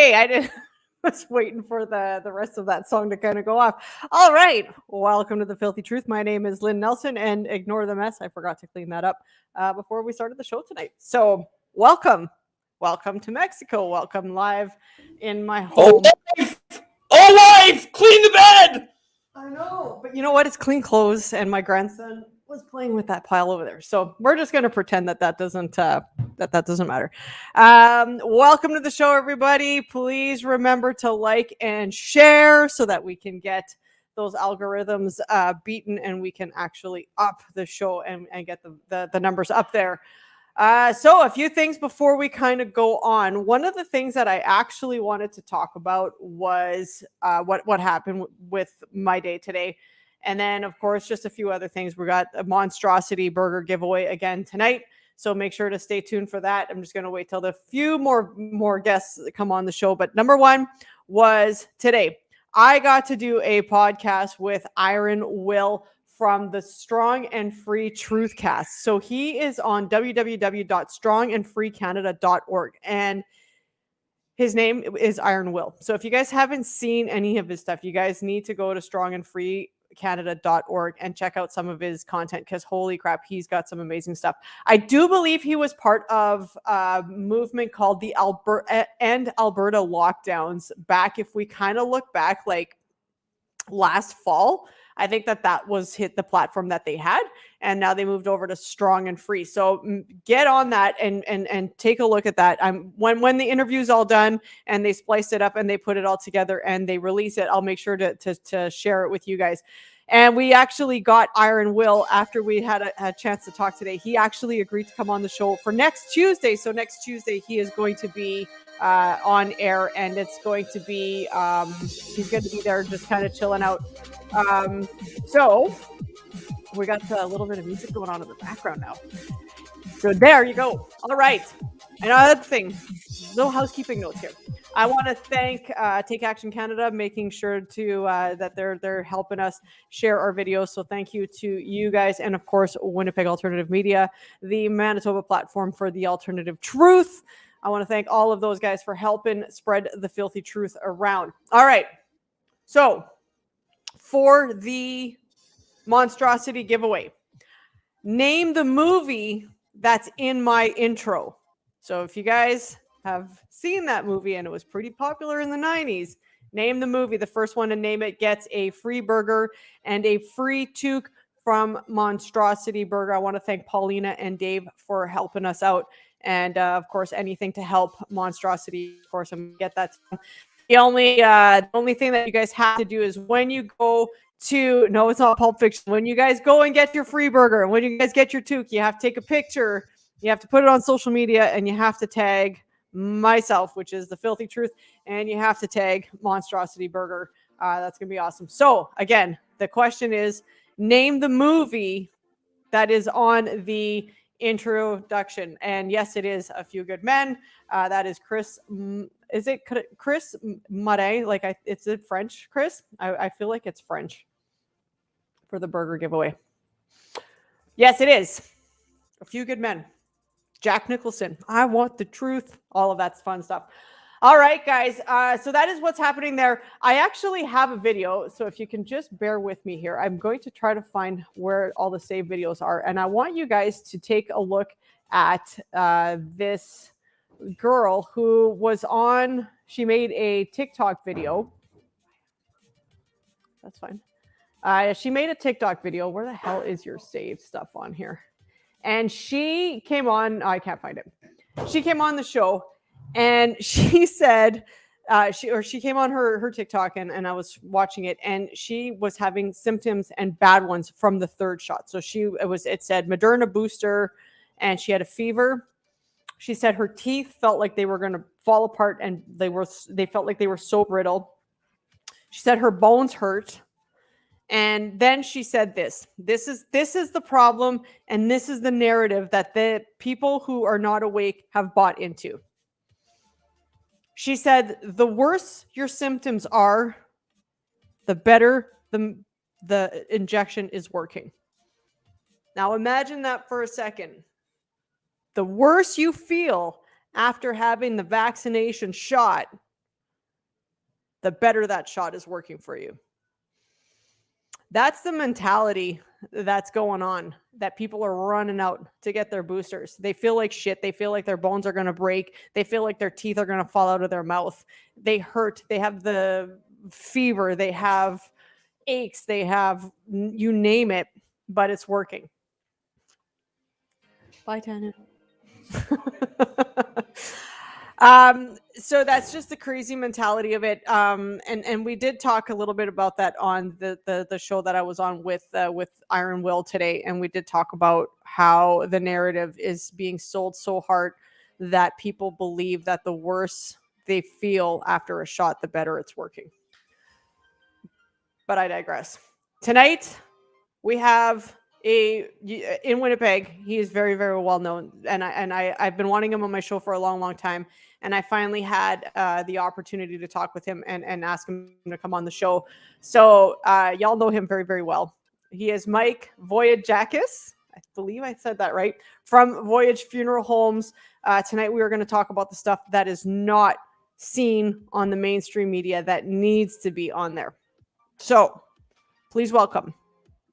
Okay, I did. Was waiting for the rest of that song to kind of go off. All right, welcome to the Filthy Truth. My name is Lynne Nelson, and ignore the mess. I forgot to clean that up before we started the show tonight. So welcome to Mexico. Welcome live in my home. Oh, wife, clean the bed. I know, but you know what? It's clean clothes, and my grandson was playing with that pile over there. So we're just going to pretend that doesn't matter. Welcome to the show, everybody. Please remember to like and share so that we can get those algorithms beaten, and we can actually up the show and get the numbers up there. So a few things before we kind of go on. One of the things that I actually wanted to talk about was what happened with my day today. And then, of course, just a few other things. We got a monstrosity burger giveaway again tonight. So make sure to stay tuned for that. I'm just going to wait till the few more guests come on the show. But number one was today. I got to do a podcast with Iron Will from the Strong and Free Truthcast. So he is on www.strongandfreecanada.org, and his name is Iron Will. So if you guys haven't seen any of his stuff, you guys need to go to strongandfreecanada.org and check out some of his content, because holy crap, he's got some amazing stuff. I do believe he was part of a movement called the Alberta lockdowns back, if we kind of look back, like last fall. I think that was hit the platform that they had, and now they moved over to Strong and Free. So get on that and take a look at that. When the interview's all done and they splice it up and they put it all together and they release it, I'll make sure to share it with you guys. And we actually got Iron Will after we had a chance to talk today. He actually agreed to come on the show for next Tuesday. So next Tuesday he is going to be on air, and it's going to be he's going to be there just kind of chilling out. So we got a little bit of music going on in the background now. So there you go. All right. Another thing, little housekeeping notes here. I want to thank Take Action Canada, making sure to that they're helping us share our videos. So thank you to you guys, and of course Winnipeg Alternative Media, the Manitoba platform for the alternative truth. I want to thank all of those guys for helping spread the filthy truth around. All right. So for the monstrosity giveaway, name the movie that's in my intro. So if you guys have seen that movie and it was pretty popular in the 90s, name the movie. The first one to name it gets a free burger and a free toque from Monstrosity Burger. I want to thank Paulina and Dave for helping us out. And of course, anything to help Monstrosity, of course, I'm gonna get that. The only thing that you guys have to do is when you go to, no, it's not Pulp Fiction. When you guys go and get your free burger, when you guys get your toque, you have to take a picture, you have to put it on social media, and you have to tag myself, which is the Filthy Truth, and you have to tag Monstrosity Burger. That's gonna be awesome. So again, the question is, name the movie that is on the introduction. And yes, it is A Few Good Men. That is Chris. Is it Chris Murray? Is it French, Chris? I feel like it's French for the burger giveaway. Yes, it is. A Few Good Men. Jack Nicholson. I Want the Truth. All of that's fun stuff. All right, guys. So that is what's happening there. I actually have a video. So if you can just bear with me here, I'm going to try to find where all the saved videos are. And I want you guys to take a look at this girl who was on, she made a TikTok video. That's fine. She made a TikTok video. Where the hell is your saved stuff on here? And she came on, I can't find it. She came on the show and she said, she came on her TikTok and I was watching it, and she was having symptoms and bad ones from the third shot. So it said Moderna booster, and she had a fever. She said her teeth felt like they were going to fall apart, and they felt like they were so brittle. She said her bones hurt. And then she said this is the problem, and this is the narrative that the people who are not awake have bought into. She said, the worse your symptoms are, the better the injection is working. Now imagine that for a second. The worse you feel after having the vaccination shot, the better that shot is working for you. That's the mentality that's going on, that people are running out to get their boosters. They feel like shit. They feel like their bones are going to break. They feel like their teeth are going to fall out of their mouth. They hurt. They have the fever. They have aches. They have, you name it, but it's working. Bye, Tanya. So that's just the crazy mentality of it. And we did talk a little bit about that on the show that I was on with Iron Will today. And we did talk about how the narrative is being sold so hard that people believe that the worse they feel after a shot, the better it's working. But I digress. Tonight, we have in Winnipeg. He is very, very well known, and I've been wanting him on my show for a long, long time. And I finally had the opportunity to talk with him and ask him to come on the show. So y'all know him very, very well. He is Mike Vogiatzakis. I believe I said that right. From Voyage Funeral Homes. Tonight we are going to talk about the stuff that is not seen on the mainstream media that needs to be on there. So please welcome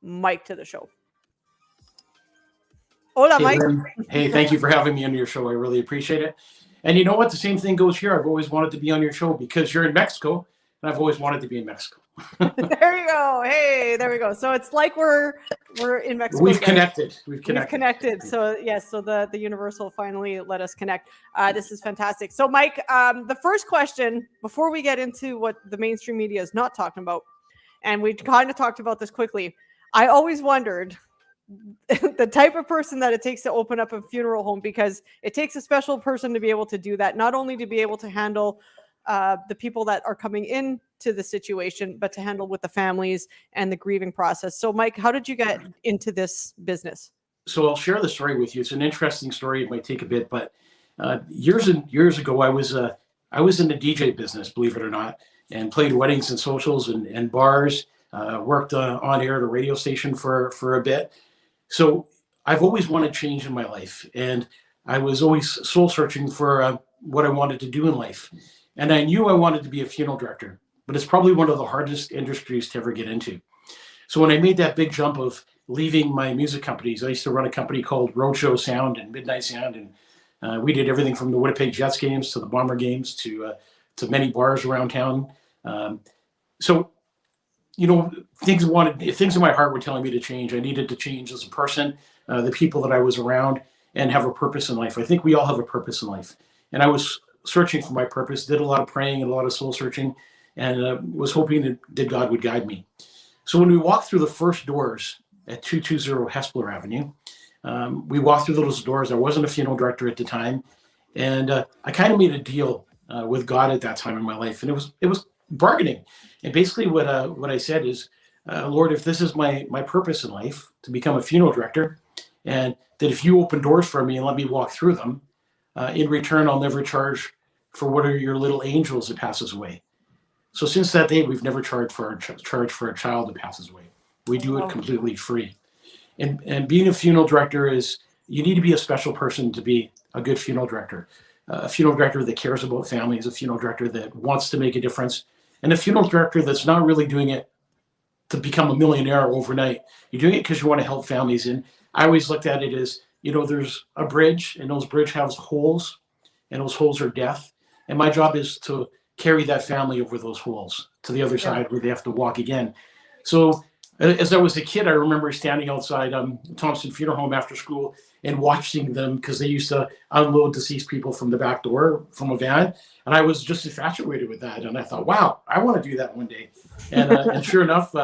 Mike to the show. Hola, Hey, Mike. Lynne. Hey, thank you for having me on your show. I really appreciate it. And you know what? The same thing goes here. I've always wanted to be on your show because you're in Mexico, and I've always wanted to be in Mexico. There you go. Hey, there we go. So it's like we're in Mexico. We've connected. We've connected. So yes, so the Universal finally let us connect. This is fantastic. So Mike, the first question before we get into what the mainstream media is not talking about, and we kind of talked about this quickly, I always wondered the type of person that it takes to open up a funeral home, because it takes a special person to be able to do that, not only to be able to handle the people that are coming in to the situation, but to handle with the families and the grieving process. So Mike, how did you get into this business? So I'll share the story with you. It's an interesting story. It might take a bit, but years and years ago, I was in the DJ business, believe it or not, and played weddings and socials and bars, worked on air at a radio station for a bit. So I've always wanted change in my life, and I was always soul searching for what I wanted to do in life. And I knew I wanted to be a funeral director, but it's probably one of the hardest industries to ever get into. So when I made that big jump of leaving my music companies, I used to run a company called Roadshow Sound and Midnight Sound, and we did everything from the Winnipeg Jets games to the Bomber games to many bars around town. So you know, things in my heart were telling me to change. I needed to change as a person, the people that I was around, and have a purpose in life. I think we all have a purpose in life. And I was searching for my purpose, did a lot of praying and a lot of soul searching, and was hoping that God would guide me. So when we walked through the first doors at 220 Hespeler Avenue, we walked through those doors. I wasn't a funeral director at the time. And I kind of made a deal with God at that time in my life. And it was bargaining. And basically what I said is, Lord, if this is my purpose in life, to become a funeral director, and that if you open doors for me and let me walk through them, in return, I'll never charge for what are your little angels that passes away. So since that day, we've never charged for a child that passes away. We do it completely free. And being a funeral director is, you need to be a special person to be a good funeral director. A funeral director that cares about families, a funeral director that wants to make a difference, and a funeral director that's not really doing it to become a millionaire overnight. You're doing it because you want to help families. And I always looked at it as, you know, there's a bridge, and those bridge has holes, and those holes are death. And my job is to carry that family over those holes to the other side where they have to walk again. So as I was a kid, I remember standing outside Thompson Funeral Home after school and watching them, because they used to unload deceased people from the back door from a van. And I was just infatuated with that. And I thought, wow, I want to do that one day. And sure enough,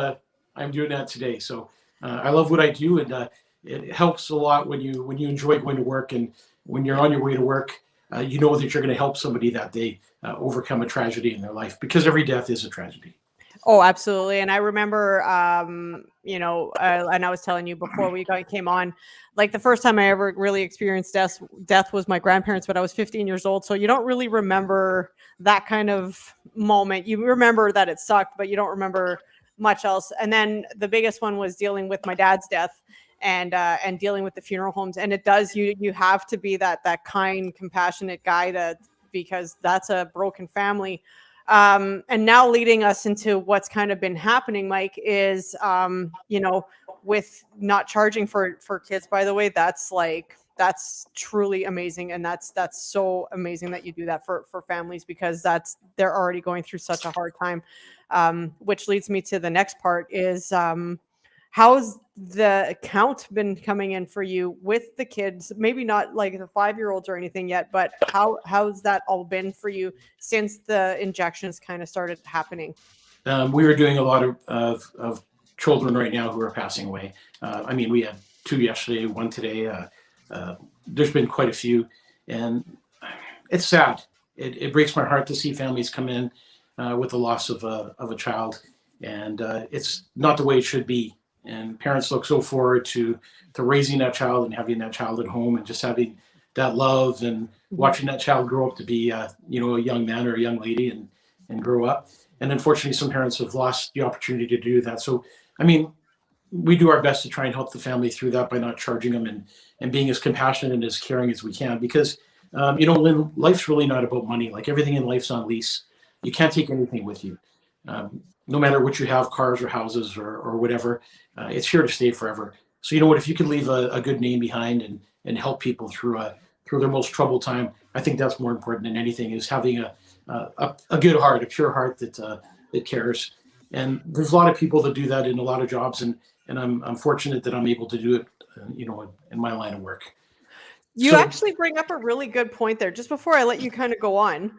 I'm doing that today. So I love what I do. And it helps a lot when you enjoy going to work, and when you're on your way to work, you know that you're going to help somebody that they overcome a tragedy in their life, because every death is a tragedy. Oh, absolutely. And I remember, and I was telling you before we came on, like the first time I ever really experienced death was my grandparents, but I was 15 years old. So you don't really remember that kind of moment. You remember that it sucked, but you don't remember much else. And then the biggest one was dealing with my dad's death, and dealing with the funeral homes. And it does, you have to be that kind, compassionate guy, because that's a broken family. And now leading us into what's kind of been happening, Mike, is, with not charging for kids, by the way, that's truly amazing. And that's so amazing that you do that for families, because they're already going through such a hard time. Which leads me to the next part is, how's the account been coming in for you with the kids? Maybe not like the 5-year-olds or anything yet, but how's that all been for you since the injections kind of started happening? We are doing a lot of children right now who are passing away. We had 2 yesterday, 1 today. There's been quite a few, and it's sad. It breaks my heart to see families come in with the loss of a child, and it's not the way it should be. And parents look so forward to raising that child and having that child at home and just having that love and watching that child grow up to be a young man or a young lady and grow up. And unfortunately, some parents have lost the opportunity to do that. So, we do our best to try and help the family through that by not charging them and being as compassionate and as caring as we can. Because, Lynn, life's really not about money. Like everything in life's on lease. You can't take anything with you. No matter what you have, cars or houses or whatever, it's here to stay forever. So you know what, if you can leave a good name behind and help people through their most troubled time, I think that's more important than anything, is having a good heart, a pure heart that cares. And there's a lot of people that do that in a lot of jobs, and I'm fortunate that I'm able to do it, in my line of work. You actually bring up a really good point there. Just before I let you kind of go on,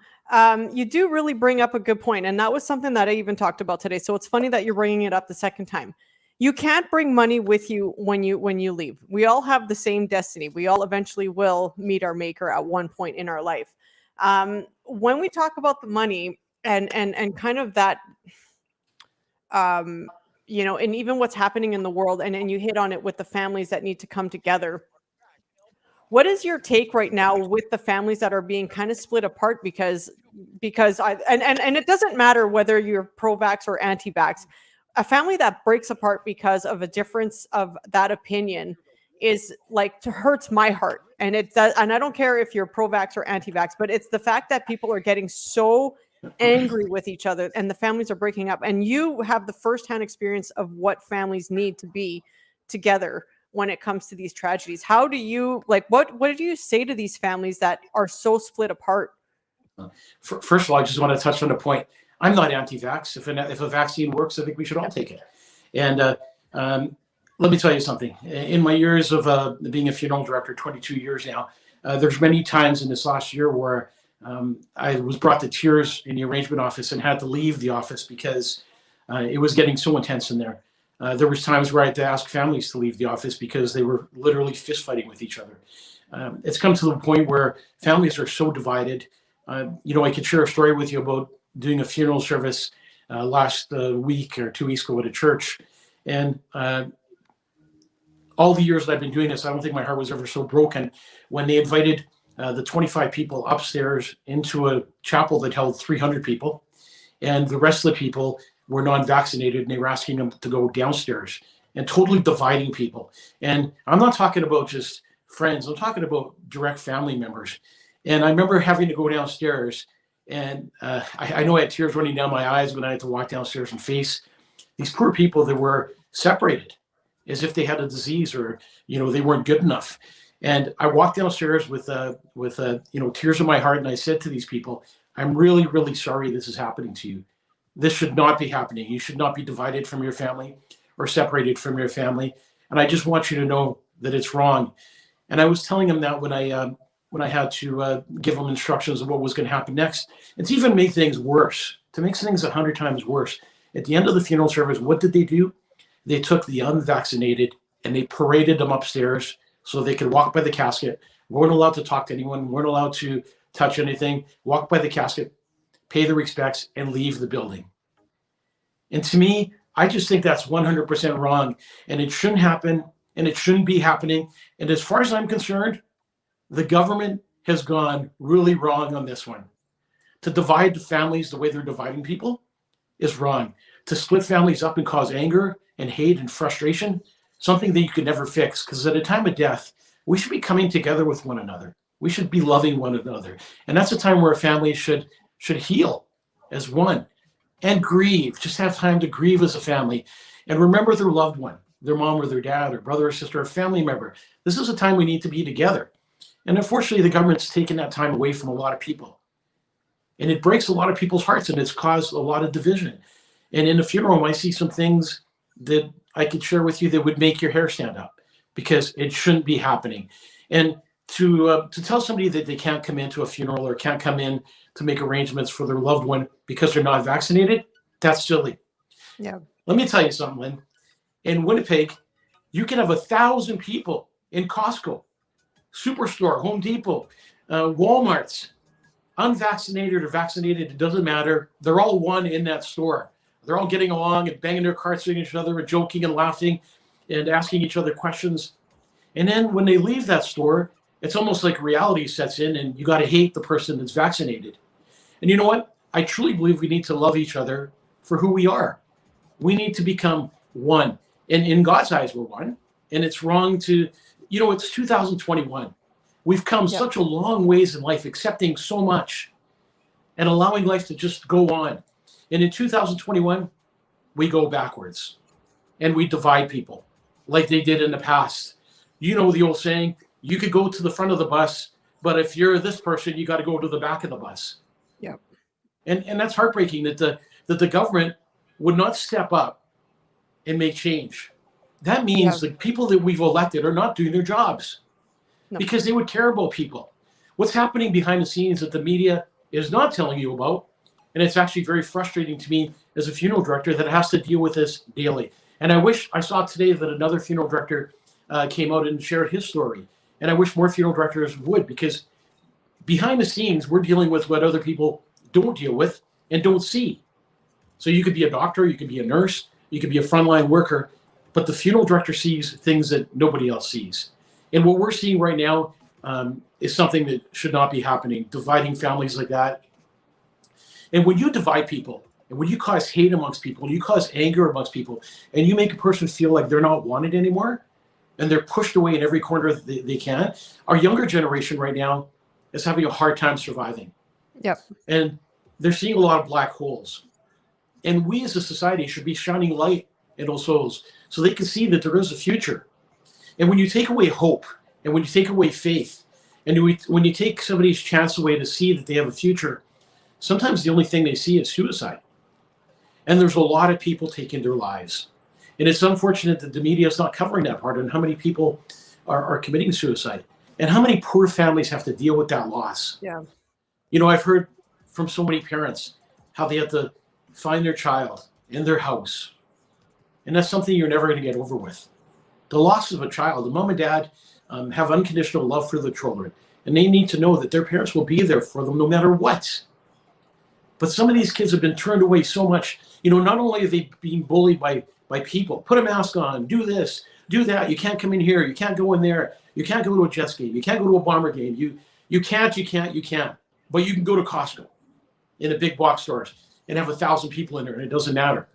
you do really bring up a good point, and that was something that I even talked about today. So it's funny that you're bringing it up the second time. You can't bring money with you when you leave. We all have the same destiny. We all eventually will meet our maker at one point in our life. When we talk about the money and kind of that, and even what's happening in the world, and you hit on it with the families that need to come together. What is your take right now with the families that are being kind of split apart? Because it doesn't matter whether you're pro-vax or anti-vax. A family that breaks apart because of a difference of that opinion is hurts my heart. And it does, and I don't care if you're pro-vax or anti-vax, but it's the fact that people are getting so angry with each other and the families are breaking up. And you have the firsthand experience of what families need to be together when it comes to these tragedies. How do you what do you say to these families that are so split apart? First of all, I just want to touch on a point. I'm not anti-vax. If a vaccine works, I think we should all take it. And let me tell you something. In my years of being a funeral director, 22 years now, there's many times in this last year where I was brought to tears in the arrangement office and had to leave the office because it was getting so intense in there. There was times where I had to ask families to leave the office because they were literally fist fighting with each other. It's come to the point where families are so divided. I could share a story with you about doing a funeral service last week or 2 weeks ago at a church. And all the years that I've been doing this, I don't think my heart was ever so broken when they invited the 25 people upstairs into a chapel that held 300 people. And the rest of the people were non-vaccinated, and they were asking them to go downstairs, and totally dividing people. And I'm not talking about just friends. I'm talking about direct family members. And I remember having to go downstairs, and I know I had tears running down my eyes when I had to walk downstairs and face these poor people that were separated as if they had a disease or, they weren't good enough. And I walked downstairs with tears in my heart, and I said to these people, I'm really, really sorry this is happening to you. This should not be happening. You should not be divided from your family or separated from your family. And I just want you to know that it's wrong. And I was telling them that when I had to give them instructions of what was going to happen next. It's even make things worse, to make things 100 times worse. At the end of the funeral service, what did they do? They took the unvaccinated and they paraded them upstairs so they could walk by the casket, weren't allowed to talk to anyone, weren't allowed to touch anything, walk by the casket, pay the respects, and leave the building. And to me, I just think that's 100% wrong, and it shouldn't happen, and it shouldn't be happening. And as far as I'm concerned, the government has gone really wrong on this one. To divide the families the way they're dividing people is wrong. To split families up and cause anger and hate and frustration, something that you could never fix, because at a time of death, we should be coming together with one another. We should be loving one another. And that's a time where a family should heal as one, and grieve. Just have time to grieve as a family and remember their loved one, their mom or their dad or brother or sister or family member. This is a time we need to be together. And unfortunately, the government's taken that time away from a lot of people. And it breaks a lot of people's hearts, and it's caused a lot of division. And in a funeral home, I see some things that I could share with you that would make your hair stand up, because it shouldn't be happening. And to tell somebody that they can't come into a funeral or can't come in to make arrangements for their loved one because they're not vaccinated, that's silly. Yeah. Let me tell you something, Lynn. In Winnipeg, you can have 1,000 people in Costco, Superstore, Home Depot, Walmarts, unvaccinated or vaccinated, it doesn't matter. They're all one in that store. They're all getting along and banging their carts at each other and joking and laughing and asking each other questions. And then when they leave that store, it's almost like reality sets in and you got to hate the person that's vaccinated. And you know what? I truly believe we need to love each other for who we are. We need to become one. And in God's eyes, we're one. And it's wrong to, it's 2021. We've come such a long ways in life, accepting so much and allowing life to just go on. And in 2021, we go backwards and we divide people like they did in the past. You know the old saying, you could go to the front of the bus, but if you're this person, you got to go to the back of the bus. Yep. And that's heartbreaking that the government would not step up and make change. That means the people that we've elected are not doing their jobs because they would care about people. What's happening behind the scenes that the media is not telling you about, and it's actually very frustrating to me as a funeral director that has to deal with this daily. And I saw today that another funeral director came out and shared his story. And I wish more funeral directors would, because behind the scenes, we're dealing with what other people don't deal with and don't see. So you could be a doctor, you could be a nurse, you could be a frontline worker, but the funeral director sees things that nobody else sees. And what we're seeing right now is something that should not be happening, dividing families like that. And when you divide people, and when you cause hate amongst people, and you cause anger amongst people, and you make a person feel like they're not wanted anymore, and they're pushed away in every corner they can, our younger generation right now is having a hard time surviving. Yep. And they're seeing a lot of black holes. And we as a society should be shining light in those souls so they can see that there is a future. And when you take away hope, and when you take away faith, and when you take somebody's chance away to see that they have a future, sometimes the only thing they see is suicide. And there's a lot of people taking their lives. And it's unfortunate that the media is not covering that part, and how many people are committing suicide, and how many poor families have to deal with that loss. Yeah. I've heard from so many parents how they have to find their child in their house. And that's something you're never going to get over with. The loss of a child, the mom and dad have unconditional love for their children, and they need to know that their parents will be there for them no matter what. But some of these kids have been turned away so much. Not only are they being bullied by people, put a mask on, do this, do that, you can't come in here, you can't go in there, you can't go to a Jets game, you can't go to a Bomber game, you can't, but you can go to Costco in the big box stores and have 1,000 people in there, and it doesn't matter.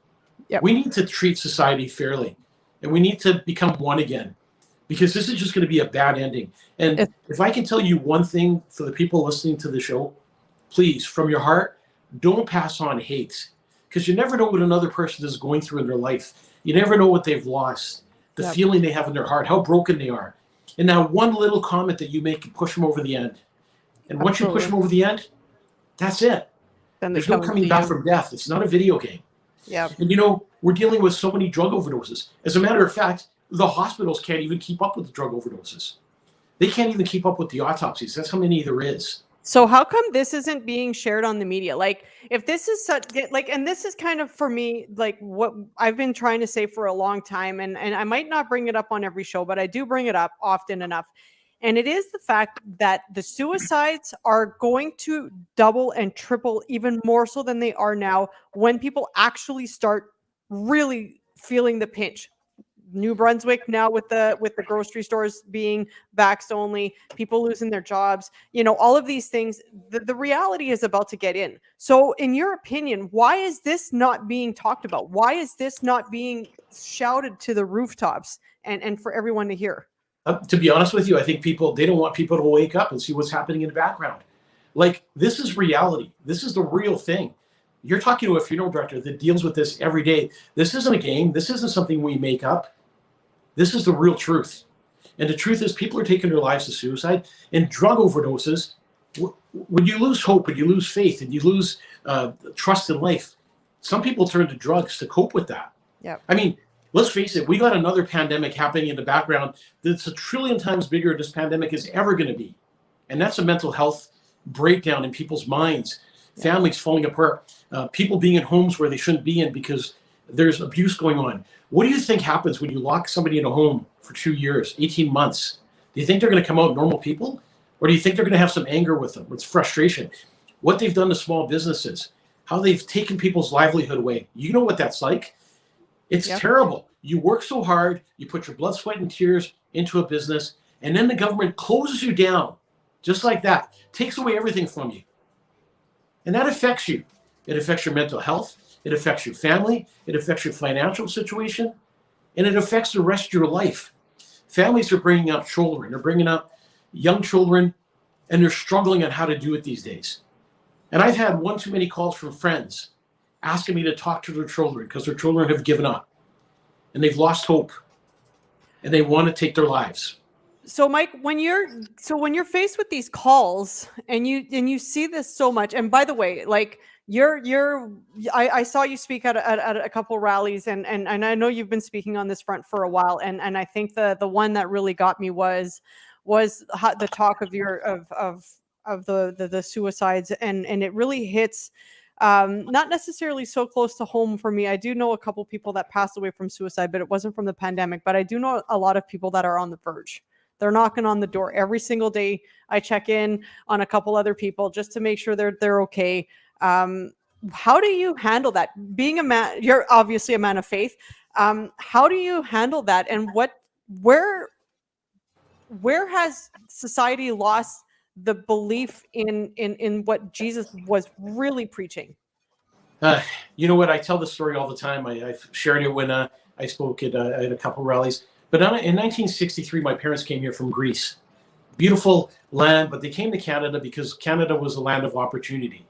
Yep. We need to treat society fairly, and we need to become one again, because this is just going to be a bad ending. And if I can tell you one thing for the people listening to the show, please, from your heart, don't pass on hate, because you never know what another person is going through in their life. You never know what they've lost, the feeling they have in their heart, how broken they are. And that one little comment that you make can push them over the end. And once you push them over the end, that's it. Then there's no coming back from death. It's not a video game. Yeah. And we're dealing with so many drug overdoses. As a matter of fact, the hospitals can't even keep up with the drug overdoses. They can't even keep up with the autopsies. That's how many there is. So how come this isn't being shared on the media? Like, if this is and this is kind of, for me, like what I've been trying to say for a long time, and I might not bring it up on every show, but I do bring it up often enough. And it is the fact that the suicides are going to double and triple even more so than they are now when people actually start really feeling the pinch. New Brunswick now with the grocery stores being vaxxed only, people losing their jobs, all of these things, the reality is about to get in. So in your opinion, why is this not being talked about? Why is this not being shouted to the rooftops and for everyone to hear? To be honest with you, I think they don't want people to wake up and see what's happening in the background. Like, this is reality. This is the real thing. You're talking to a funeral director that deals with this every day. This isn't a game. This isn't something we make up. This is the real truth. And the truth is people are taking their lives to suicide and drug overdoses. When you lose hope, when you lose faith, and you lose trust in life, some people turn to drugs to cope with that. Yeah. I mean, let's face it, we got another pandemic happening in the background that's 1 trillion times bigger than this pandemic is ever going to be. And that's a mental health breakdown in people's minds, families falling apart, people being in homes where they shouldn't be in because there's abuse going on. What do you think happens when you lock somebody in a home for 2 years, 18 months? Do you think they're going to come out normal people? Or do you think they're going to have some anger with them, with frustration? What they've done to small businesses, how they've taken people's livelihood away. You know what that's like? It's terrible. You work so hard, you put your blood, sweat, and tears into a business, and then the government closes you down, just like that, takes away everything from you. And that affects you. It affects your mental health. It affects your family. It affects your financial situation. And it affects the rest of your life. Families are bringing up children. They're bringing up young children, and they're struggling on how to do it these days. And I've had one too many calls from friends asking me to talk to their children because their children have given up and they've lost hope and they want to take their lives. So Mike, when you're faced with these calls and you see this so much, and by the way, like I saw you speak at a couple rallies, and I know you've been speaking on this front for a while, and I think the one that really got me was the talk of the suicides, and it really hits not necessarily so close to home for me. I do know a couple people that passed away from suicide, but it wasn't from the pandemic. But I do know a lot of people that are on the verge. They're knocking on the door every single day. I check in on a couple other people just to make sure they're okay. How do you handle that? Being a man, you're obviously a man of faith. How do you handle that? And where has society lost the belief in what Jesus was really preaching? You know what? I tell this story all the time. I've shared it when I spoke at a couple rallies. But in 1963, my parents came here from Greece. Beautiful land, but they came to Canada because Canada was a land of opportunity.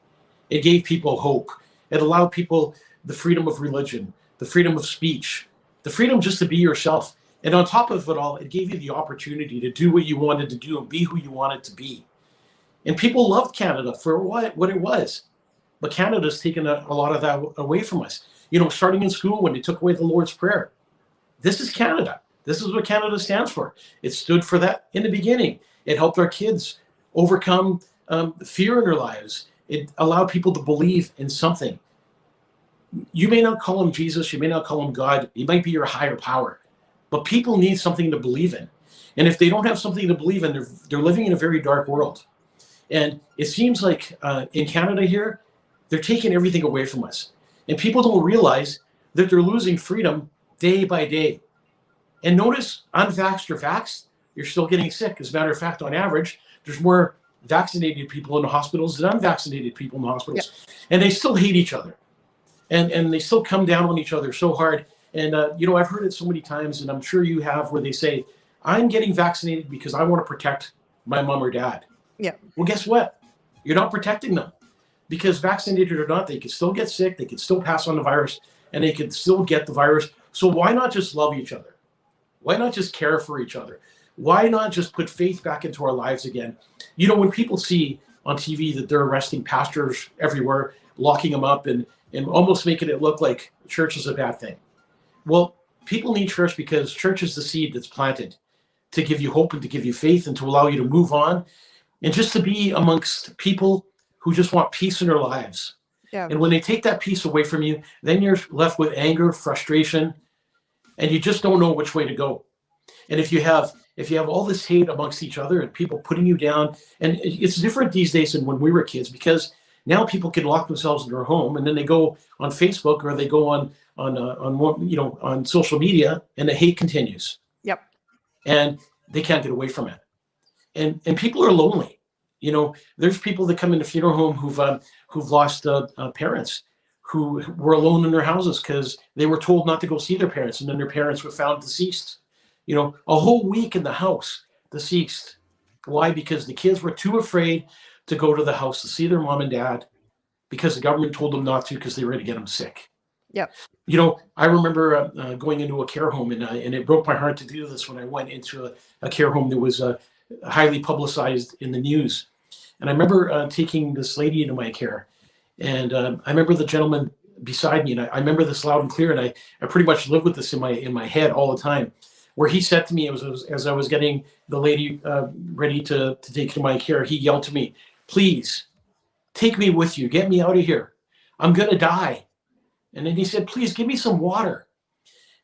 It gave people hope. It allowed people the freedom of religion, the freedom of speech, the freedom just to be yourself. And on top of it all, it gave you the opportunity to do what you wanted to do and be who you wanted to be. And people loved Canada for what it was. But Canada's taken a lot of that away from us. You know, starting in school when they took away the Lord's Prayer. This is Canada. This is what Canada stands for. It stood for that in the beginning. It helped our kids overcome fear in their lives. It allowed people to believe in something. You may not call him Jesus. You may not call him God. He might be your higher power. But people need something to believe in. And if they don't have something to believe in, they're living in a very dark world. And it seems like in Canada here, they're taking everything away from us. And people don't realize that they're losing freedom day by day. And notice, unvaxxed or vaxxed, you're still getting sick. As a matter of fact, on average, there's more vaccinated people in the hospitals than unvaccinated people in the hospitals. Yeah. And they still hate each other. And they still come down on each other so hard. And, you know, I've heard it so many times, and I'm sure you have, where they say, I'm getting vaccinated because I want to protect my mom or dad. Yeah. Well, guess what? You're not protecting them. Because vaccinated or not, they can still get sick, they can still pass on the virus, and they can still get the virus. So why not just love each other? Why not just care for each other? Why not just put faith back into our lives again? You know, when people see on TV that they're arresting pastors everywhere, locking them up and almost making it look like church is a bad thing. Well, people need church because church is the seed that's planted to give you hope and to give you faith and to allow you to move on and just to be amongst people who just want peace in their lives. Yeah. And when they take that peace away from you, then you're left with anger, frustration, and you just don't know which way to go. And if you have all this hate amongst each other and people putting you down, and it's different these days than when we were kids, because now people can lock themselves in their home and then they go on Facebook or they go on social media, and the hate continues. Yep. And they can't get away from it. And people are lonely. You know, there's people that come into funeral home who've lost parents, who were alone in their houses because they were told not to go see their parents, and then their parents were found deceased. You know, a whole week in the house, deceased. Why? Because the kids were too afraid to go to the house to see their mom and dad, because the government told them not to because they were going to get them sick. Yep. You know, I remember going into a care home, and it broke my heart to do this when I went into a care home that was highly publicized in the news. And I remember taking this lady into my care, and I remember the gentleman beside me, and I remember this loud and clear, and I pretty much lived with this in my head all the time, where he said to me as I was getting the lady ready to take to my care, he yelled to me, "Please, take me with you. Get me out of here. I'm going to die." And then he said, "Please give me some water."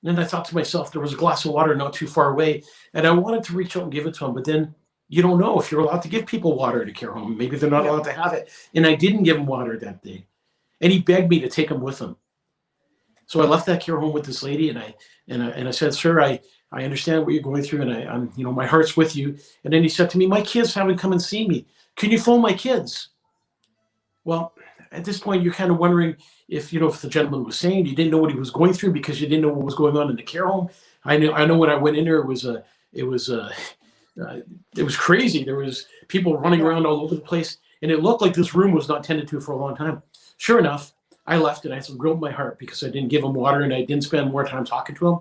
And then I thought to myself, there was a glass of water not too far away, and I wanted to reach out and give it to him, but then you don't know if you're allowed to give people water at a care home. Maybe they're not allowed to have it. And I didn't give him water that day. And he begged me to take him with him. So I left that care home with this lady, and I said, "Sir, I understand what you're going through, and I'm my heart's with you." And then he said to me, "My kids haven't come and seen me. Can you phone my kids?" Well, at this point, you're kind of wondering if the gentleman was sane. You didn't know what he was going through because you didn't know what was going on in the care home. I know when I went in there, it was crazy. There was people running around all over the place, and it looked like this room was not tended to for a long time. Sure enough, I left, and I had some grilled my heart because I didn't give him water, and I didn't spend more time talking to him.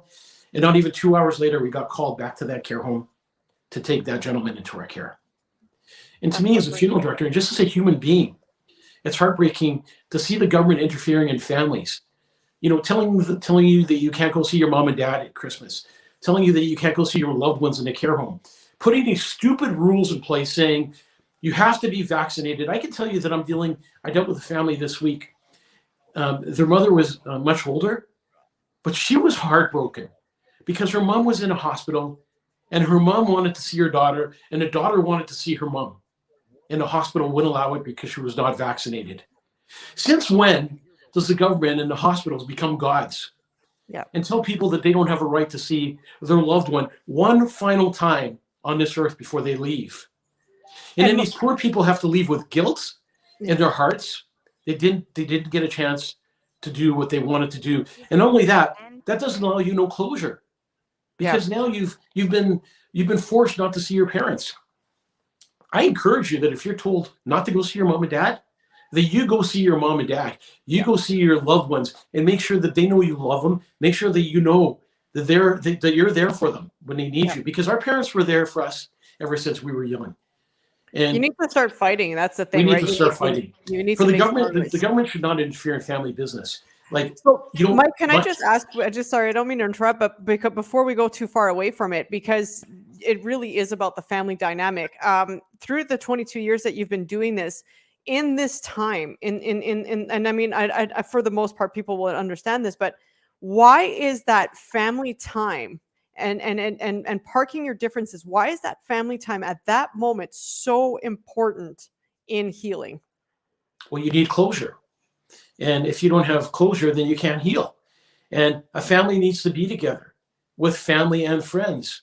And not even 2 hours later, we got called back to that care home to take that gentleman into our care. And to me, as a funeral director, and just as a human being, it's heartbreaking to see the government interfering in families. Telling you that you can't go see your mom and dad at Christmas, telling you that you can't go see your loved ones in a care home, putting these stupid rules in place saying you have to be vaccinated. I can tell you that I dealt with a family this week. Their mother was much older, but she was heartbroken because her mom was in a hospital, and her mom wanted to see her daughter, and the daughter wanted to see her mom. And the hospital wouldn't allow it because she was not vaccinated. Since when does the government and the hospitals become gods? Yeah. And tell people that they don't have a right to see their loved one one final time on this earth before they leave. And then these poor people have to leave with guilt in their hearts. They didn't get a chance to do what they wanted to do. And not only that doesn't allow you no closure. Because now you've been forced not to see your parents. I encourage you that if you're told not to go see your mom and dad, that you go see your mom and dad. You go see your loved ones and make sure that they know you love them. Make sure that you know that that you're there for them when they need you. Because our parents were there for us ever since we were young. And you need to start fighting. That's the thing, we need right? to start fighting. You need for to the government. The government should not interfere in family business. Like, Mike, can I just ask? Sorry, I don't mean to interrupt, but before we go too far away from it, because it really is about the family dynamic. Through the 22 years that you've been doing this, in this time, and I mean, I for the most part, people will understand this, but why is that family time and parking your differences? Why is that family time at that moment so important in healing? Well, you need closure. And if you don't have closure, then you can't heal. And a family needs to be together with family and friends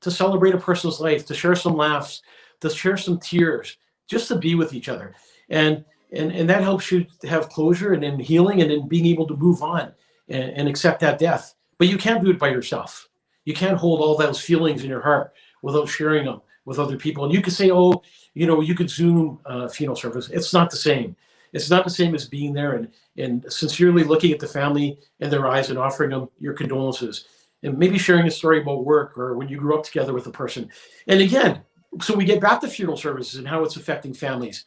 to celebrate a person's life, to share some laughs, to share some tears, just to be with each other. And that helps you to have closure and in healing and in being able to move on and accept that death. But you can't do it by yourself. You can't hold all those feelings in your heart without sharing them with other people. And you could say, oh, you could Zoom funeral service. It's not the same. It's not the same as being there and sincerely looking at the family in their eyes and offering them your condolences and maybe sharing a story about work or when you grew up together with a person. And again, so we get back to funeral services and how it's affecting families.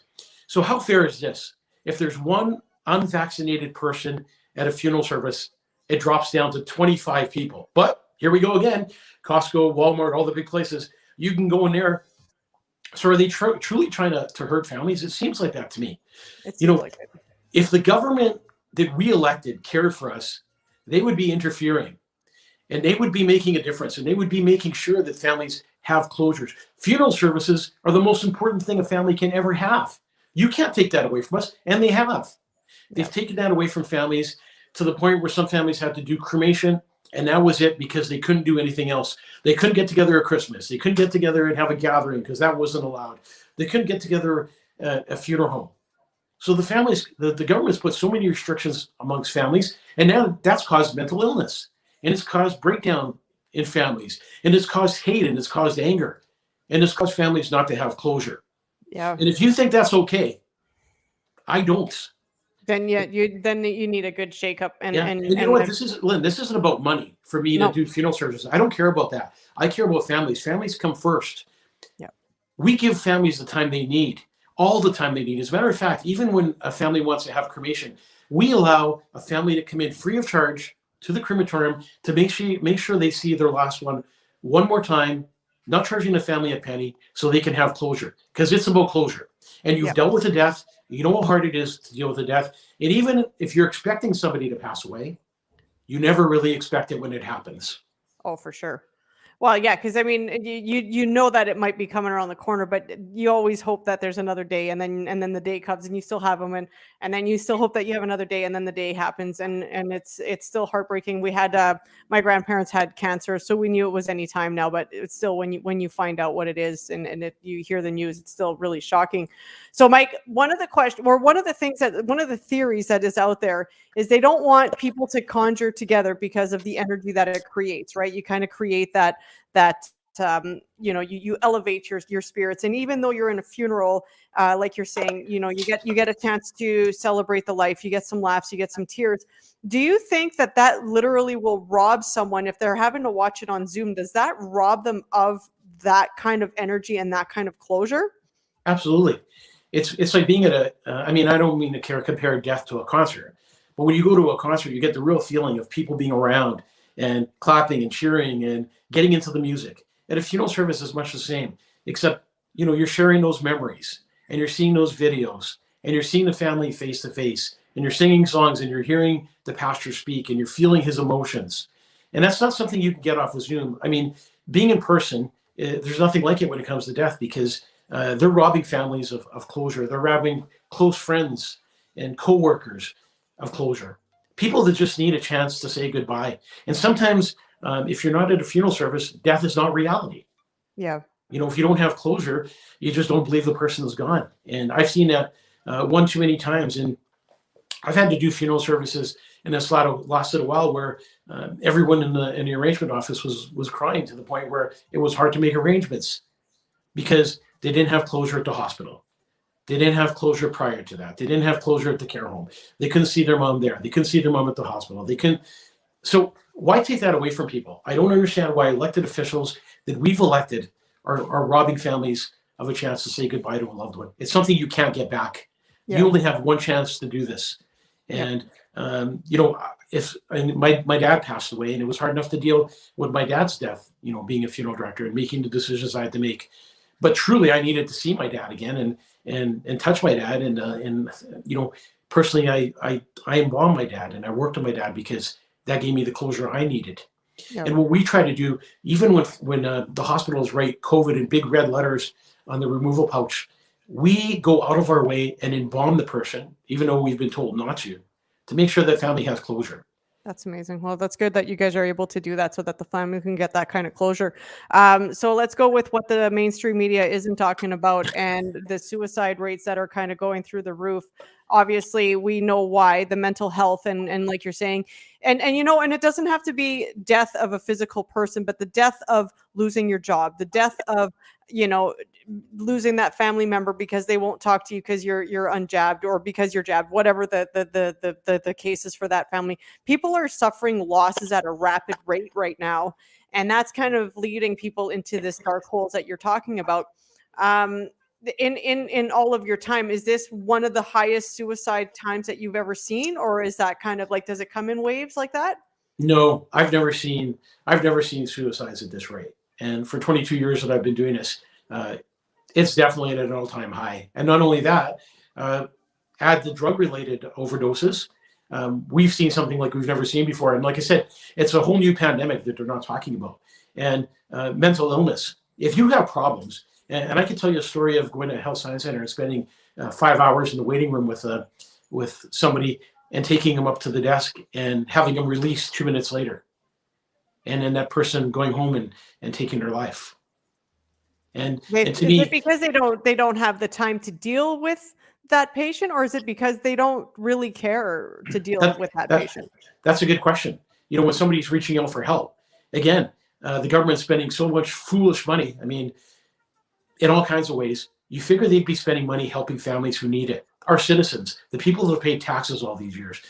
So how fair is this? If there's one unvaccinated person at a funeral service, it drops down to 25 people. But here we go again, Costco, Walmart, all the big places, you can go in there. So are they truly trying to hurt families? It seems like that to me. If the government that we elected cared for us, they would be interfering and they would be making a difference and they would be making sure that families have closures. Funeral services are the most important thing a family can ever have. You can't take that away from us, and they have. They've taken that away from families to the point where some families had to do cremation, and that was it because they couldn't do anything else. They couldn't get together at Christmas. They couldn't get together and have a gathering because that wasn't allowed. They couldn't get together at a funeral home. So the families, the government's put so many restrictions amongst families, and now that's caused mental illness, and it's caused breakdown in families, and it's caused hate, and it's caused anger, and it's caused families not to have closure. Yeah. And if you think that's okay, I don't. then you need a good shakeup Yeah, and you know what? This is Lynn. This isn't about money for me to no. do funeral services. I don't care about that. I care about families. Families come first. Yeah. We give families the time they need, all the time they need. As a matter of fact, even when a family wants to have cremation, we allow a family to come in free of charge to the crematorium to make sure they see their last one more time, not charging the family a penny, so they can have closure. Because it's about closure. And you've Yeah. dealt with a death. You know how hard it is to deal with a death. And even if you're expecting somebody to pass away, you never really expect it when it happens. Oh, for sure. Well, yeah, because I mean, you know that it might be coming around the corner, but you always hope that there's another day, and then the day comes, and you still have them, and then you still hope that you have another day, and then the day happens, and it's still heartbreaking. We had my grandparents had cancer, so we knew it was any time now, but it's still when you find out what it is, and you hear the news, it's still really shocking. So, Mike, one of the theories that is out there is they don't want people to conjure together because of the energy that it creates, right? You kind of create that you elevate your spirits, and even though you're in a funeral, like you're saying, you get a chance to celebrate the life, you get some laughs, you get some tears. Do you think that literally will rob someone if they're having to watch it on Zoom? Does that rob them of that kind of energy and that kind of closure? Absolutely. It's like being at I mean, I don't mean to compare death to a concert, but when you go to a concert, you get the real feeling of people being around and clapping and cheering and getting into the music. At a funeral service is much the same, except, you're sharing those memories and you're seeing those videos and you're seeing the family face to face and you're singing songs and you're hearing the pastor speak and you're feeling his emotions. And that's not something you can get off with Zoom. I mean, being in person, there's nothing like it when it comes to death, because they're robbing families of closure. They're robbing close friends and coworkers of closure. People that just need a chance to say goodbye. And sometimes, if you're not at a funeral service, death is not reality. Yeah. If you don't have closure, you just don't believe the person is gone. And I've seen that one too many times. And I've had to do funeral services, and it's lasted a while, where everyone in the arrangement office was crying to the point where it was hard to make arrangements because they didn't have closure at the hospital. They didn't have closure prior to that. They didn't have closure at the care home. They couldn't see their mom there. They couldn't see their mom at the hospital. So why take that away from people? I don't understand why elected officials that we've elected are robbing families of a chance to say goodbye to a loved one. It's something you can't get back. Yeah. You only have one chance to do this. And, if my dad passed away, and it was hard enough to deal with my dad's death, being a funeral director and making the decisions I had to make. But truly, I needed to see my dad again and touch my dad. And personally, I embalmed my dad and I worked on my dad because that gave me the closure I needed. Yeah. And what we try to do, even when the hospitals write COVID in big red letters on the removal pouch, we go out of our way and embalm the person, even though we've been told not to make sure that family has closure. That's amazing. Well, that's good that you guys are able to do that so that the family can get that kind of closure. So let's go with what the mainstream media isn't talking about, and the suicide rates that are kind of going through the roof. Obviously, we know why, the mental health and like you're saying, and it doesn't have to be death of a physical person, but the death of losing your job, the death of, losing that family member because they won't talk to you because you're unjabbed, or because you're jabbed, whatever the case is for that family. People are suffering losses at a rapid rate right now, and that's kind of leading people into this dark holes that you're talking about. In all of your time, is this one of the highest suicide times that you've ever seen, or is that kind of like, does it come in waves like that? No, I've never seen suicides at this rate. And for 22 years that I've been doing this, it's definitely at an all-time high. And not only that, add the drug-related overdoses. We've seen something like we've never seen before. And like I said, it's a whole new pandemic that they're not talking about. And mental illness. If you have problems, and I can tell you a story of going to a health science center and spending 5 hours in the waiting room with somebody and taking them up to the desk and having them released 2 minutes later. And then that person going home and taking their life. And to me, is it because they don't have the time to deal with that patient, or is it because they don't really care to deal with that patient? That's a good question. When somebody's reaching out for help, again, the government's spending so much foolish money. I mean, in all kinds of ways. you figure they'd be spending money helping families who need it. Our citizens, the people that have paid taxes all these years,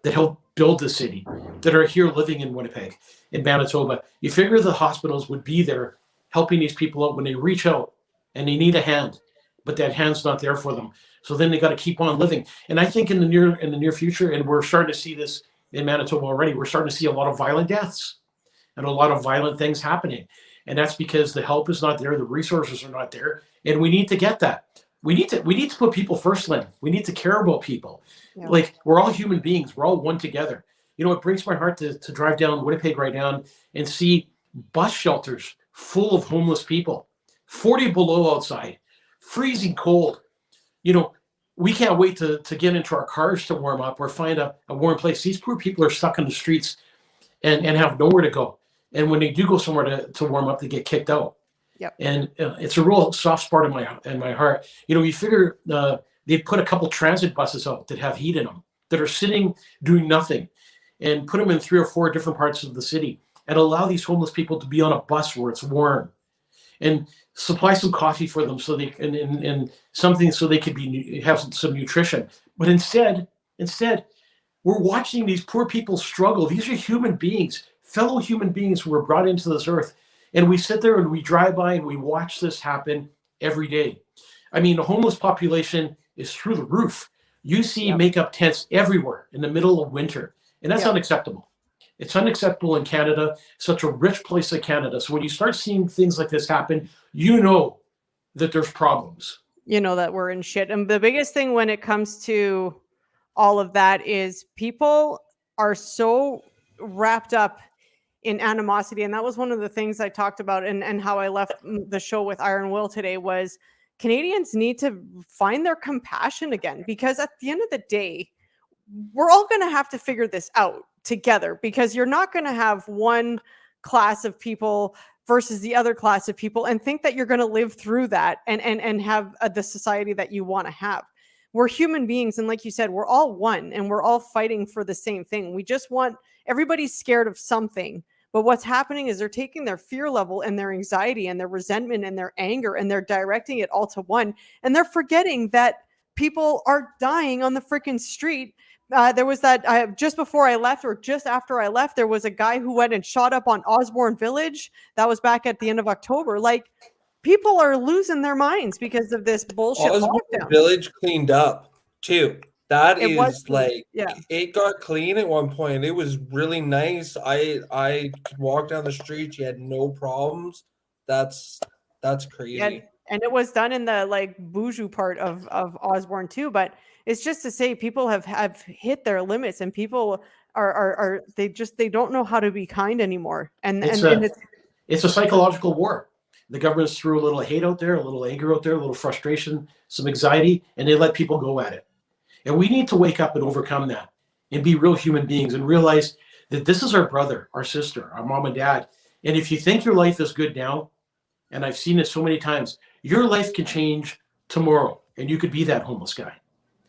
that helped build the city, that are here living in Winnipeg, in Manitoba. You figure the hospitals would be there helping these people out when they reach out and they need a hand, but that hand's not there for them. So then they got to keep on living. And I think in the near future, and we're starting to see this in Manitoba already, we're starting to see a lot of violent deaths and a lot of violent things happening. And that's because the help is not there, the resources are not there, and we need to get that. We need to put people first, Lynne. We need to care about people. Yeah. Like, we're all human beings. We're all one together. You know, it breaks my heart to drive down Winnipeg right now and see bus shelters full of homeless people, 40 below outside, freezing cold. You know, we can't wait to get into our cars to warm up or find a warm place. These poor people are stuck in the streets and have nowhere to go. And when they do go somewhere to warm up, they get kicked out. Yep. And it's a real soft spot in my heart. You know, you figure they put a couple transit buses out that have heat in them, that are sitting doing nothing, and put them in 3 or 4 different parts of the city and allow these homeless people to be on a bus where it's warm, and supply some coffee for them so they and something so they could have some nutrition. But instead, we're watching these poor people struggle. These are human beings, fellow human beings who were brought into this earth. And we sit there and we drive by and we watch this happen every day. I mean, the homeless population is through the roof. You see makeup tents everywhere in the middle of winter. And that's unacceptable. It's unacceptable in Canada, such a rich place like Canada. So when you start seeing things like this happen, you know that there's problems. You know that we're in shit. And the biggest thing when it comes to all of that is people are so wrapped up in animosity. And that was one of the things I talked about and how I left the show with Iron Will today was Canadians need to find their compassion again, because at the end of the day, we're all going to have to figure this out together, because you're not going to have one class of people versus the other class of people and think that you're going to live through that and have the society that you want to have. We're human beings. And like you said, we're all one and we're all fighting for the same thing. We just want, everybody's scared of something. But what's happening is they're taking their fear level and their anxiety and their resentment and their anger and they're directing it all to one. And they're forgetting that people are dying on the freaking street. There was that just before I left, or just after I left, there was a guy who went and shot up on Osborne Village. That was back at the end of October. Like, people are losing their minds because of this bullshit lockdown. Village cleaned up too. That is like, it got clean at one point. It was really nice. I could walk down the street. You had no problems. That's crazy. And it was done in the like boujou part of Osborne too. But it's just to say people have hit their limits, and people are they don't know how to be kind anymore. And it's a psychological war. The government's threw a little hate out there, a little anger out there, a little frustration, some anxiety, and they let people go at it. And we need to wake up and overcome that and be real human beings and realize that this is our brother, our sister, our mom and dad. And if you think your life is good now, and I've seen it so many times, your life can change tomorrow and you could be that homeless guy.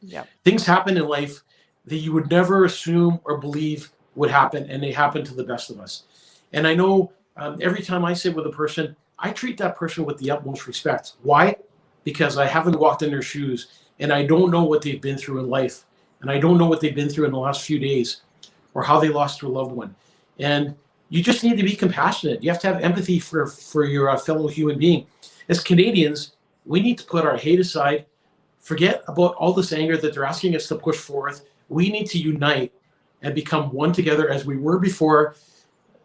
Yeah. Things happen in life that you would never assume or believe would happen, and they happen to the best of us. And I know every time I sit with a person, I treat that person with the utmost respect. Why? Because I haven't walked in their shoes. And I don't know what they've been through in life. And I don't know what they've been through in the last few days or how they lost their loved one. And you just need to be compassionate. You have to have empathy for your fellow human being. As Canadians, we need to put our hate aside, forget about all this anger that they're asking us to push forth. We need to unite and become one together as we were before.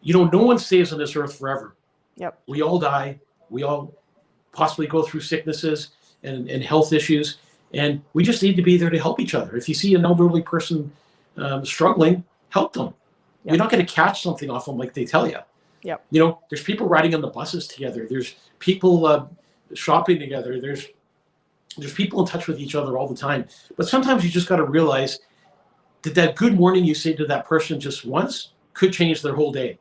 You know, no one stays on this earth forever. Yep. We all die. We all possibly go through sicknesses and health issues. And we just need to be there to help each other. If you see an elderly person struggling, help them. Yep. You're not going to catch something off them like they tell you. Yep. You know, there's people riding on the buses together. There's people shopping together. There's people in touch with each other all the time. But sometimes you just got to realize that good morning you say to that person just once could change their whole day.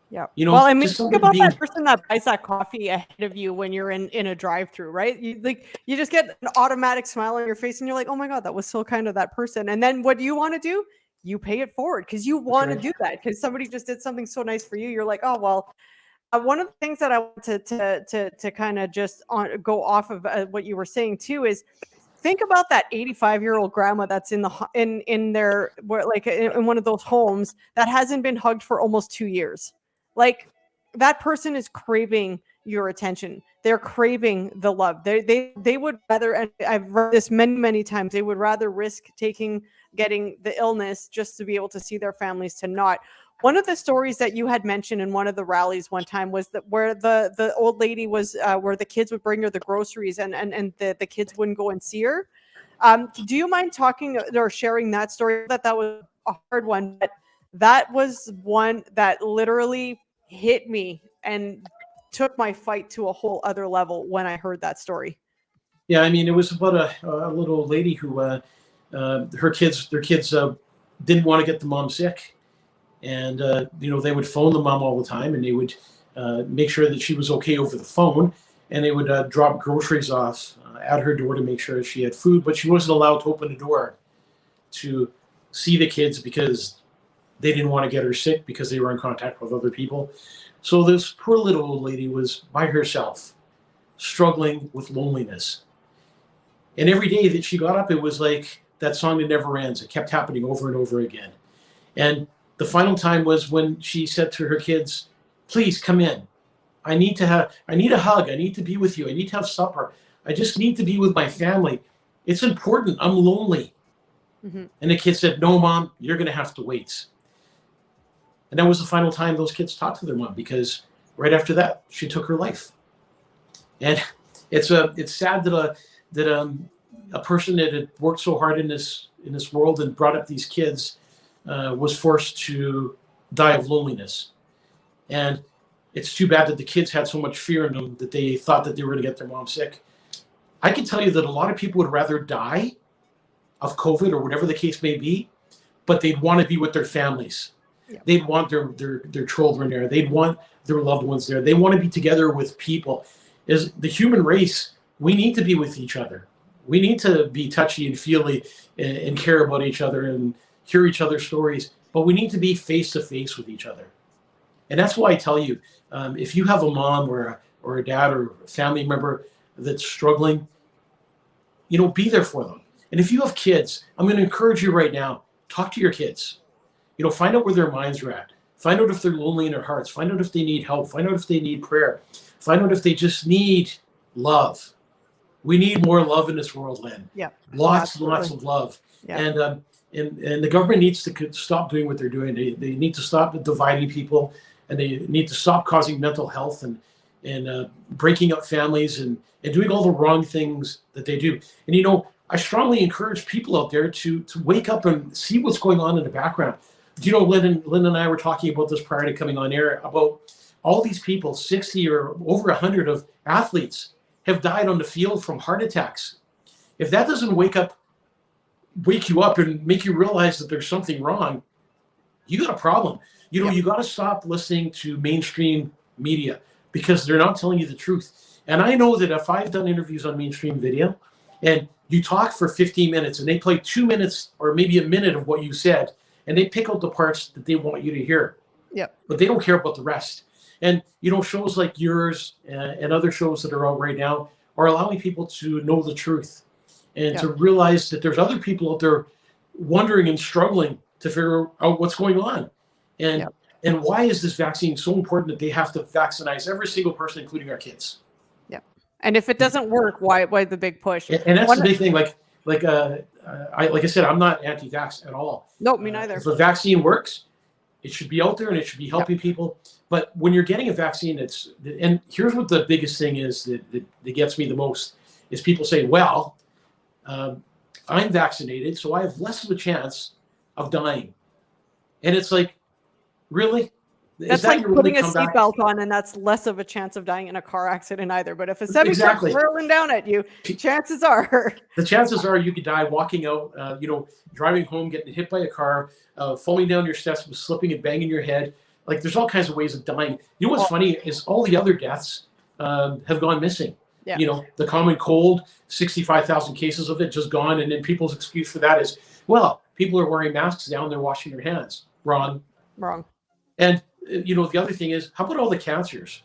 Yeah. You know, well, I mean, think about that person that buys that coffee ahead of you when you're in a drive-through, right? You just get an automatic smile on your face and you're like, oh my God, that was so kind of that person. And then what do you want to do? You pay it forward because you want to do that because somebody just did something so nice for you. You're like, oh, well, one of the things that I want to kind of just go off of what you were saying too is, think about that 85-year-old grandma that's in their like in one of those homes that hasn't been hugged for almost 2 years. Like, that person is craving your attention. They're craving the love. They would rather, and I've read this many times, they would rather risk getting the illness just to be able to see their families, to not. One of the stories that you had mentioned in one of the rallies one time was that where the old lady was, where the kids would bring her the groceries and the kids wouldn't go and see her. Do you mind talking or sharing that story? That was a hard one, but that was one that literally hit me and took my fight to a whole other level when I heard that story. Yeah, I mean, it was about a little old lady who their kids didn't want to get the mom sick. And, they would phone the mom all the time, and they would make sure that she was okay over the phone. And they would drop groceries off at her door to make sure she had food. But she wasn't allowed to open the door to see the kids because they didn't want to get her sick, because they were in contact with other people. So this poor little old lady was by herself, struggling with loneliness. And every day that she got up, it was like that song that never ends. It kept happening over and over again. And the final time was when she said to her kids, "Please come in. I need a hug. I need to be with you. I need to have supper. I just need to be with my family. It's important. I'm lonely." Mm-hmm. And the kids said, "No, Mom, you're going to have to wait." And that was the final time those kids talked to their mom, because right after that, she took her life. And it's sad that a person that had worked so hard in this world and brought up these kids was forced to die of loneliness. And it's too bad that the kids had so much fear in them that they thought that they were going to get their mom sick. I can tell you that a lot of people would rather die of COVID or whatever the case may be, but they'd want to be with their families. Yeah. They'd want their children there. They'd want their loved ones there. They want to be together with people. As the human race, we need to be with each other. We need to be touchy and feely and care about each other and hear each other's stories, but we need to be face to face with each other. And that's why I tell you, if you have a mom or a dad or a family member that's struggling, be there for them. And if you have kids, I'm going to encourage you right now, talk to your kids. Find out where their minds are at. Find out if they're lonely in their hearts. Find out if they need help. Find out if they need prayer. Find out if they just need love. We need more love in this world, Lynne. Yeah, lots and lots of love. Yeah. And the government needs to stop doing what they're doing. They need to stop dividing people, and they need to stop causing mental health and breaking up families and doing all the wrong things that they do. And I strongly encourage people out there to wake up and see what's going on in the background. Lynne and I were talking about this prior to coming on air, about all these people, 60 or over 100 of athletes have died on the field from heart attacks. If that doesn't wake you up and make you realize that there's something wrong, you got a problem. You got to stop listening to mainstream media, because they're not telling you the truth. And I know that if I've done interviews on mainstream video and you talk for 15 minutes and they play 2 minutes or maybe a minute of what you said, and they pick out the parts that they want you to hear. Yep. But they don't care about the rest. And, shows like yours and other shows that are out right now are allowing people to know the truth and to realize that there's other people out there wondering and struggling to figure out what's going on. And why is this vaccine so important that they have to vaccinate every single person, including our kids? Yeah. And if it doesn't work, why the big push? And that's the big thing. Like I said, I'm not anti-vax at all. No, me neither. If a vaccine works, it should be out there and it should be helping people. But when you're getting a vaccine, and here's what the biggest thing is that gets me the most is people say, well, I'm vaccinated, so I have less of a chance of dying. And it's like, really? That's like putting a seatbelt on, and that's less of a chance of dying in a car accident either. But if a semi-truck's rolling down at you, chances are you could die walking out, driving home, getting hit by a car, falling down your steps, slipping and banging your head. Like, there's all kinds of ways of dying. You know what's funny is all the other deaths have gone missing. Yeah. The common cold, 65,000 cases of it just gone, and then people's excuse for that is, well, people are wearing masks now and they're washing their hands. Wrong. Wrong. And the other thing is, how about all the cancers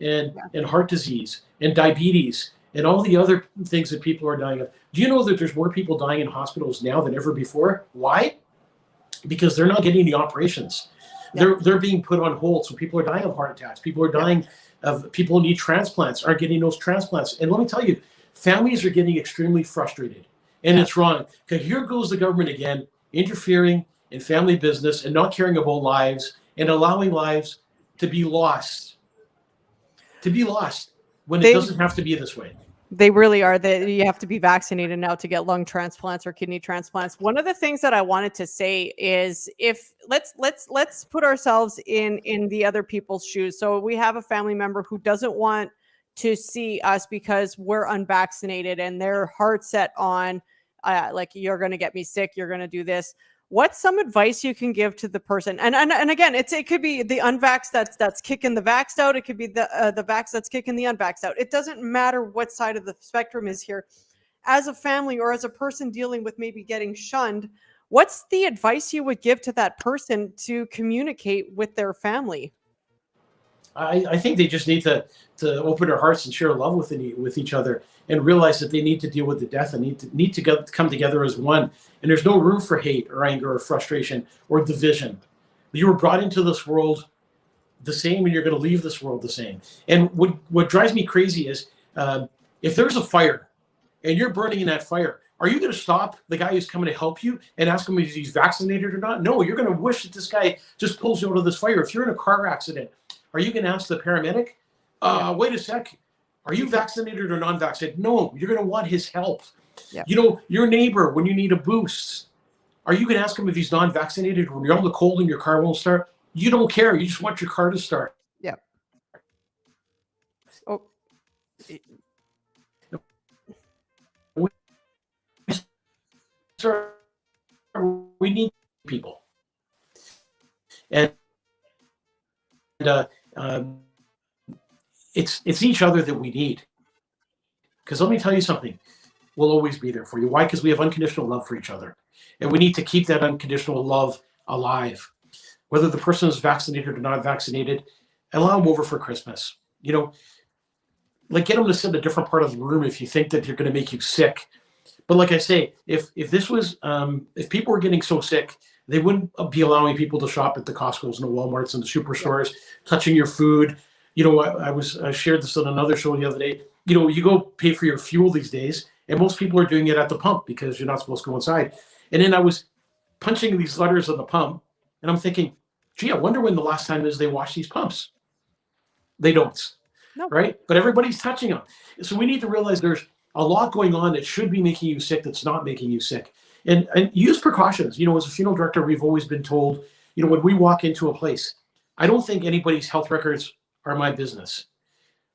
and heart disease and diabetes and all the other things that people are dying of? Do you know that there's more people dying in hospitals now than ever before? Why? Because they're not getting the operations. They're being put on hold. So people are dying of heart attacks. People are dying of, people who need transplants aren't getting those transplants. And let me tell you, families are getting extremely frustrated. And it's wrong. Because here goes the government again, interfering in family business and not caring about lives and allowing lives to be lost. When it doesn't have to be this way. They really are. You have to be vaccinated now to get lung transplants or kidney transplants. One of the things that I wanted to say is, if let's put ourselves in the other people's shoes. So we have a family member who doesn't want to see us because we're unvaccinated, and they're hard set on like, you're going to get me sick, you're going to do this. What's some advice you can give to the person? And again, it could be the unvaxxed that's kicking the vaxxed out. It could be the vaxxed that's kicking the unvaxxed out. It doesn't matter what side of the spectrum is here. As a family or as a person dealing with maybe getting shunned, what's the advice you would give to that person to communicate with their family? I think they just need to open their hearts and share love with each other, and realize that they need to deal with the death and need to come together as one. And there's no room for hate or anger or frustration or division. You were brought into this world the same, and you're going to leave this world the same. And what drives me crazy is, if there's a fire and you're burning in that fire, are you going to stop the guy who's coming to help you and ask him if he's vaccinated or not? No, you're going to wish that this guy just pulls you out of this fire. If you're in a car accident, are you going to ask the paramedic, wait a sec, are you vaccinated or non-vaccinated? No, you're going to want his help. Yeah. Your neighbor, when you need a boost, are you going to ask him if he's non-vaccinated when you're on the cold and your car won't start? You don't care. You just want your car to start. Yeah. Oh. We need people. And it's each other that we need. Because let me tell you something, we'll always be there for you. Why? Because we have unconditional love for each other. And we need to keep that unconditional love alive. Whether the person is vaccinated or not vaccinated, allow them over for Christmas. Like, get them to sit in a different part of the room if you think that they're going to make you sick. But like I say, if this was, if people were getting so sick, they wouldn't be allowing people to shop at the Costco's and the Walmarts and the superstores, touching your food. I shared this on another show the other day. You go pay for your fuel these days, and most people are doing it at the pump because you're not supposed to go inside. And then I was punching these letters on the pump, and I'm thinking, gee, I wonder when the last time is they wash these pumps. They don't, nope. Right? But everybody's touching them. So we need to realize there's a lot going on that should be making you sick that's not making you sick. And use precautions. As a funeral director, we've always been told, when we walk into a place, I don't think anybody's health records are my business.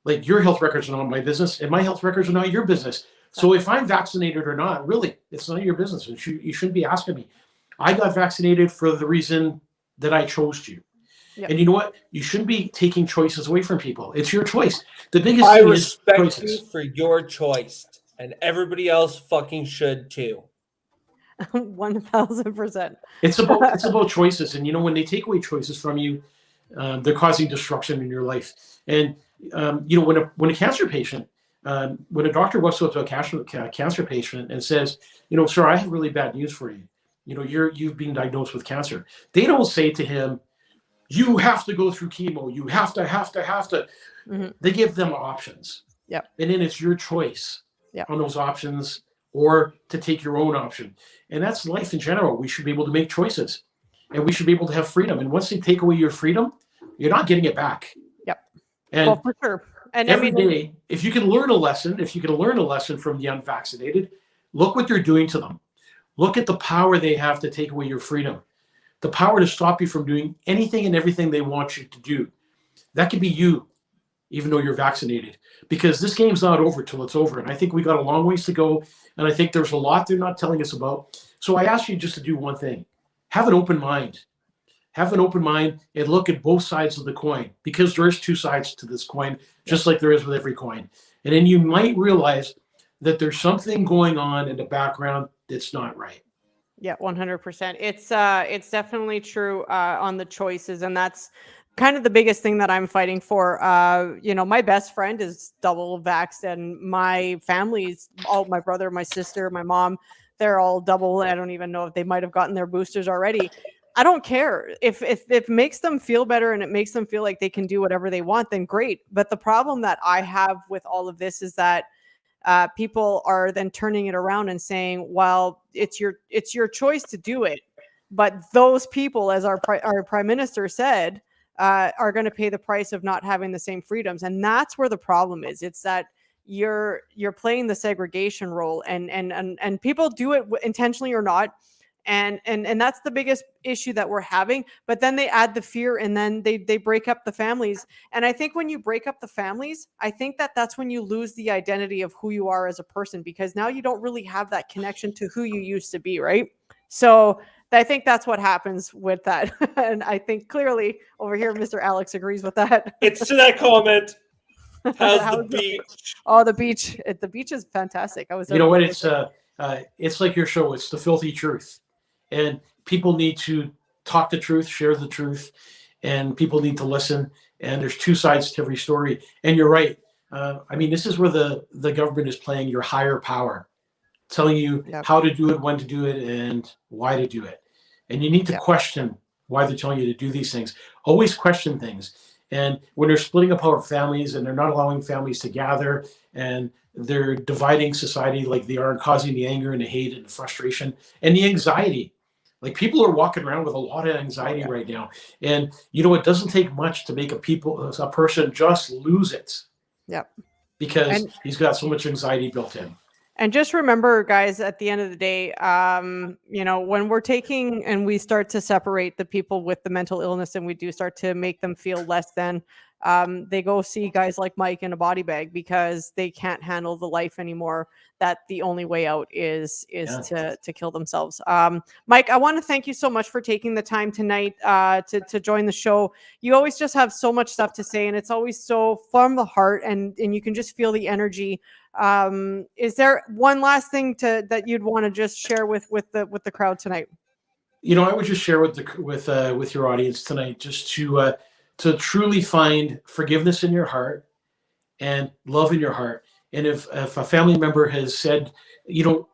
Like, your health records are not my business, and my health records are not your business. So if I'm vaccinated or not, really, it's not your business. You shouldn't be asking me. I got vaccinated for the reason that I chose to. Yep. And you know what? You shouldn't be taking choices away from people. It's your choice. The biggest thing is choices. I respect you for your choice, and everybody else fucking should too. 1000%. It's about choices, and when they take away choices from you, they're causing destruction in your life. And when a cancer patient, when a doctor walks up to a cancer patient and says, sir, I have really bad news for you. You've been diagnosed with cancer. They don't say to him, you have to go through chemo. You have to. Mm-hmm. They give them options. Yeah. And then it's your choice on those options, or to take your own option. And that's life in general. We should be able to make choices, and we should be able to have freedom. And once they take away your freedom, you're not getting it back. Yep. And for sure. And every day, if you can learn a lesson from the unvaccinated, look what they're doing to them. Look at the power they have to take away your freedom, the power to stop you from doing anything and everything they want you to do. That could be you, even though you're vaccinated, because this game's not over till it's over. And I think we got a long ways to go. And I think there's a lot they're not telling us about. So I ask you just to do one thing. Have an open mind. Have an open mind and look at both sides of the coin, because there's two sides to this coin, just like there is with every coin. And then you might realize that there's something going on in the background that's not right. Yeah, 100%. It's definitely true on the choices, and that's kind of the biggest thing that I'm fighting for. My best friend is double vaxxed, and my family's all my brother, my sister, my mom, they're all double. I don't even know if they might have gotten their boosters already. I don't care if it makes them feel better and it makes them feel like they can do whatever they want, then great. But the problem that I have with all of this is that people are then turning it around and saying, well, it's your choice to do it. But those people, as our prime minister said, are going to pay the price of not having the same freedoms. And that's where the problem is. It's that you're playing the segregation role, and people do it intentionally or not. And that's the biggest issue that we're having. But then they add the fear, and then they break up the families. And I think when you break up the families, I think that's when you lose the identity of who you are as a person, because now you don't really have that connection to who you used to be, right? So I think that's what happens with that. And I think clearly over here, Mr. Alex agrees with that. It's to that comment. How's the beach? Oh, the beach. The beach is fantastic. I was. You know what? It's like your show. It's the filthy truth. And people need to talk the truth, share the truth, and people need to listen. And there's two sides to every story. And you're right. This is where the government is playing your higher power, telling you how to do it, when to do it, and why to do it. And you need to question why they're telling you to do these things. Always question things. And when they're splitting up our families and they're not allowing families to gather, and they're dividing society like they are, and causing the anger and the hate and the frustration and the anxiety. Like, people are walking around with a lot of anxiety right now. And, it doesn't take much to make a person just lose it. Yep. Because he's got so much anxiety built in. And just remember, guys, at the end of the day, when we're taking and we start to separate the people with the mental illness, and we do start to make them feel less than, they go see guys like Mike in a body bag because they can't handle the life anymore. That the only way out is to kill themselves. Mike, I want to thank you so much for taking the time tonight to join the show. You always just have so much stuff to say, and it's always so from the heart, and you can just feel the energy. Is there one last thing that you'd want to just share with the crowd tonight? I would just share with your audience tonight, just to truly find forgiveness in your heart and love in your heart. And if a family member has said, the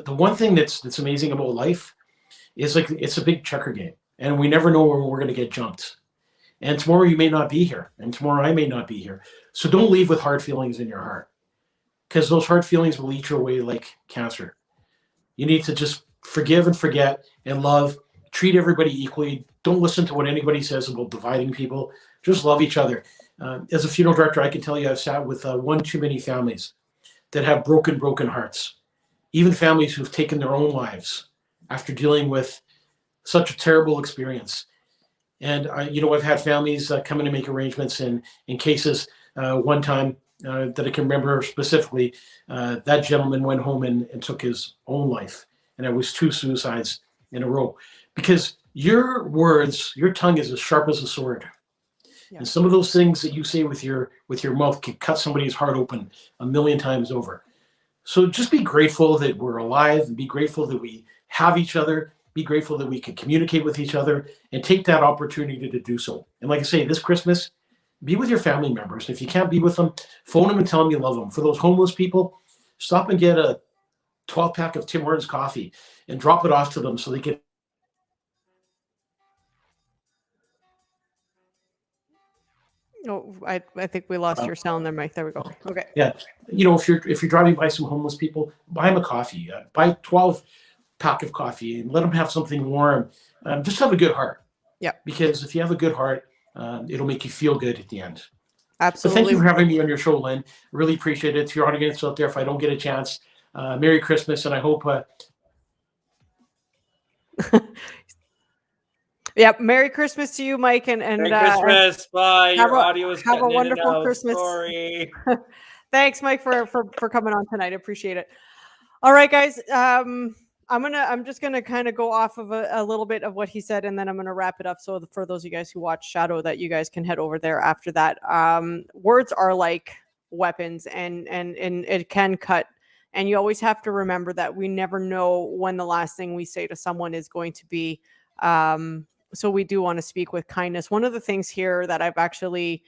one thing that's amazing about life is, like, it's a big checker game, and we never know when we're going to get jumped. And tomorrow you may not be here, and tomorrow I may not be here. So don't leave with hard feelings in your heart, because those hard feelings will eat you away like cancer. You need to just forgive and forget and love. Treat everybody equally. Don't listen to what anybody says about dividing people. Just love each other. As a funeral director, I can tell you I've sat with one too many families that have broken hearts. Even families who've taken their own lives after dealing with such a terrible experience. And I've had families come in and make arrangements in cases. One time that I can remember specifically, that gentleman went home and took his own life. And it was 2 suicides in a row. Because your words, your tongue is as sharp as a sword. Yeah. And some of those things that you say with your mouth can cut somebody's heart open 1,000,000 times over. So just be grateful that we're alive, and be grateful that we have each other. Be grateful that we can communicate with each other, and take that opportunity to do so. And like I say, this Christmas, be with your family members. If you can't be with them, phone them and tell them you love them. For those homeless people, stop and get a 12-pack of Tim Hortons coffee and drop it off to them so they can. Oh, I think we lost your sound there, Mike. There we go. Okay. Yeah. If you're driving by some homeless people, buy them a coffee. Buy 12-pack of coffee and let them have something warm. Just have a good heart. Yeah. Because if you have a good heart, it'll make you feel good at the end. Absolutely. So thank you for having me on your show, Lynne. Really appreciate it. To your audience out there, if I don't get a chance, Merry Christmas, and I hope. Yeah, Merry Christmas to you, Mike, and Merry Christmas. Bye. Your audio is have a wonderful Christmas. Sorry. Thanks, Mike, for coming on tonight. I appreciate it. All right, guys. I'm just gonna kind of go off of a little bit of what he said, and then I'm gonna wrap it up. So for those of you guys who watch Shadow, that you guys can head over there after that. Words are like weapons, and it can cut. And you always have to remember that we never know when the last thing we say to someone is going to be we do want to speak with kindness. One of the things here that I've actually,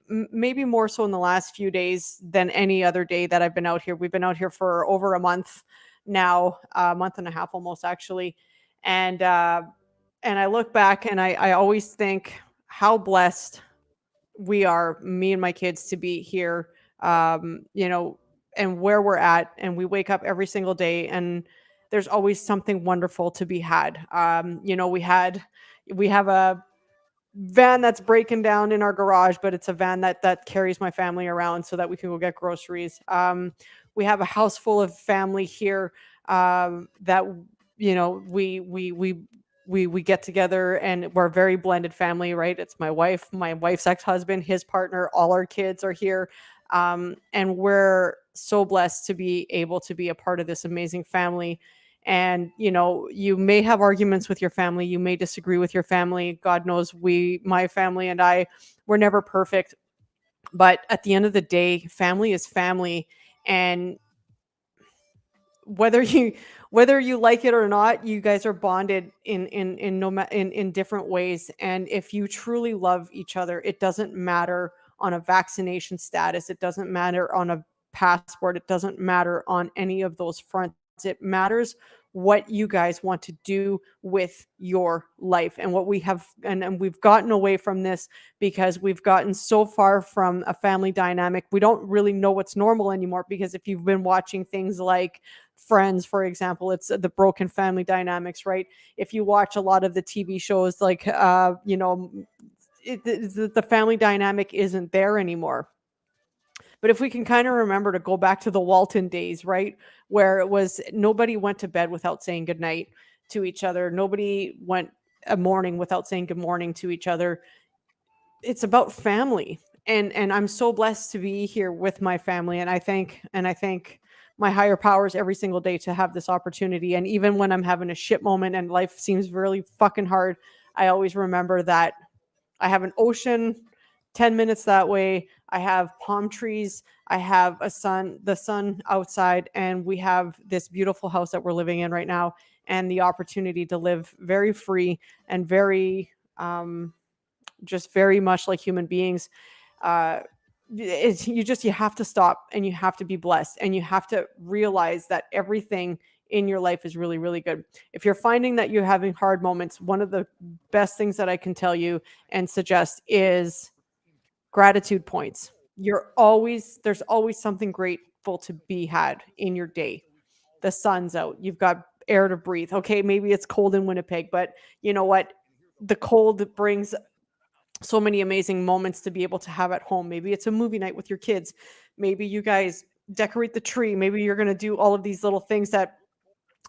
maybe more so in the last few days than any other day that I've been out here. We've been out here for over a month now, a month and a half almost actually. And I look back and I always think how blessed we are, me and my kids, to be here, you know, and where we're at. And we wake up every single day and there's always something wonderful to be had. You know, we have a van that's breaking down in our garage, but it's a van that carries my family around so that we can go get groceries. We have a house full of family here, that, you know, we get together and we're a very blended family, right? It's my wife's ex-husband, his partner, all our kids are here. And we're so blessed to be able to be a part of this amazing family. And, you know, you may have arguments with your family. You may disagree with your family. God knows my family and I, we're never perfect. But at the end of the day, family is family. And whether you like it or not, you guys are bonded in different ways. And if you truly love each other, it doesn't matter on a vaccination status. It doesn't matter on a passport. It doesn't matter on any of those fronts. It matters what you guys want to do with your life. And what we have, and we've gotten away from this because we've gotten so far from a family dynamic. We don't really know what's normal anymore, because if you've been watching things like Friends, for example, it's the broken family dynamics, right? If you watch a lot of the TV shows, like, you know, the family dynamic isn't there anymore. But if we can kind of remember to go back to the Walton days, right, where it was nobody went to bed without saying goodnight to each other. Nobody went a morning without saying good morning to each other. It's about family. And I'm so blessed to be here with my family. And I thank my higher powers every single day to have this opportunity. And even when I'm having a shit moment and life seems really fucking hard, I always remember that I have an ocean 10 minutes that way. I have palm trees. I have the sun outside, and we have this beautiful house that we're living in right now, and the opportunity to live very free and very, just very much like human beings. You have to stop and you have to be blessed, and you have to realize that everything in your life is really, really good. If you're finding that you're having hard moments, one of the best things that I can tell you and suggest is gratitude points. There's always something grateful to be had in your day. The sun's out. You've got air to breathe. Okay, maybe it's cold in Winnipeg, but you know what? The cold brings so many amazing moments to be able to have at home. Maybe it's a movie night with your kids. Maybe you guys decorate the tree. Maybe you're going to do all of these little things that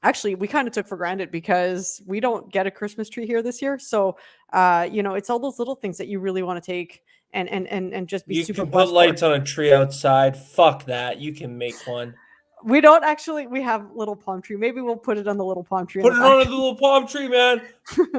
actually we kind of took for granted because we don't get a Christmas tree here this year. So, you know, it's all those little things that you really want to take and just be super blessed. You can put lights on a tree outside. Fuck that. You can make one. We don't actually. We have little palm tree. Maybe we'll put it on the little palm tree. Put it on the little palm tree, man.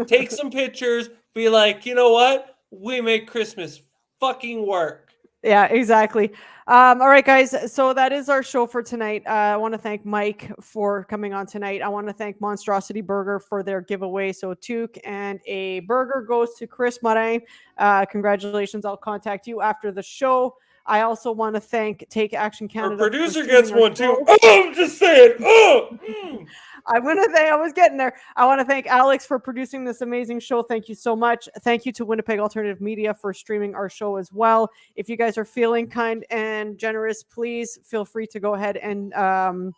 Take some pictures. Be like, you know what? We make Christmas fucking work. Yeah, exactly. All right, guys. So that is our show for tonight. I want to thank Mike for coming on tonight. I want to thank Monstrosity Burger for their giveaway. So toque and a burger goes to Chris Morin. Congratulations. I'll contact you after the show. I also want to thank Take Action Canada. Our producer gets one too. Oh, I'm just saying. Oh. I was getting there. I want to thank Alex for producing this amazing show. Thank you so much. Thank you to Winnipeg Alternative Media for streaming our show as well. If you guys are feeling kind and generous, please feel free to go ahead and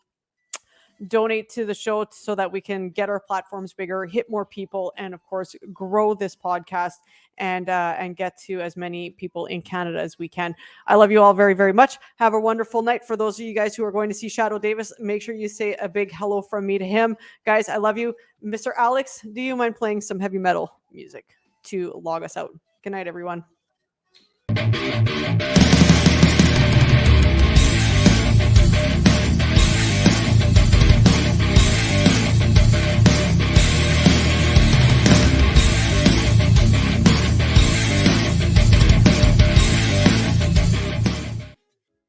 donate to the show so that we can get our platforms bigger, hit more people, and of course grow this podcast and get to as many people in Canada as we can. I love you all very, very much. Have a wonderful night. For those of you guys who are going to see Shadow Davis, make sure you say a big hello from me to him. Guys, I love you. Mr. Alex, do you mind playing some heavy metal music to log us out? Good night, everyone.